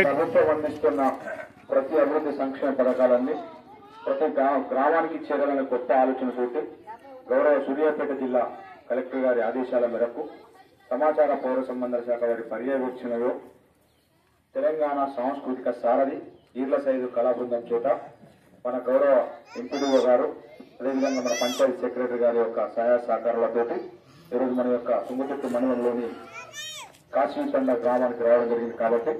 ప్రభుత్వం అందిస్తున్న ప్రతి అభివృద్ధి సంక్షేమ పథకాలన్నీ ప్రతి గ్రామానికి చేరాలనే గొప్ప ఆలోచనతోటి గౌరవ సూర్యాపేట జిల్లా కలెక్టర్ గారి ఆదేశాల మేరకు సమాచార పౌర సంబంధాల శాఖ వారి పర్యవేక్షణలో తెలంగాణ సాంస్కృతిక సారథి ఈర్ల సైదు కళా బృందం చేత మన గౌరవ ఎంపీడీఓ గారు అదేవిధంగా మన పంచాయతీ సెక్రటరీ గారి యొక్క సహాయ సహకారాలతోటి ఈరోజు మన యొక్క తుంగతుర్తి మండలంలోని కాశీపండ గ్రామానికి రావడం జరిగింది. కాబట్టి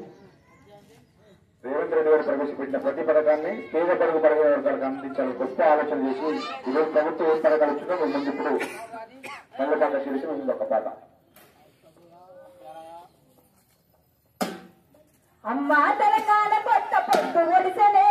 రేవంత్ రెడ్డి గారు ప్రవేశపెట్టిన ప్రతి పథకాన్ని పేద పరుగు పడిన వర్గాలకు అందించాలని గొప్ప ఆలోచన చేసి ఈరోజు ప్రభుత్వం ఏ పథకాలు వచ్చినా ముందు ఇప్పుడు మల్లపాక శిరీష ముందు ఒక పాట. అమ్మా తెలంగాణ కొత్త పొట్టు ఒడిసెనే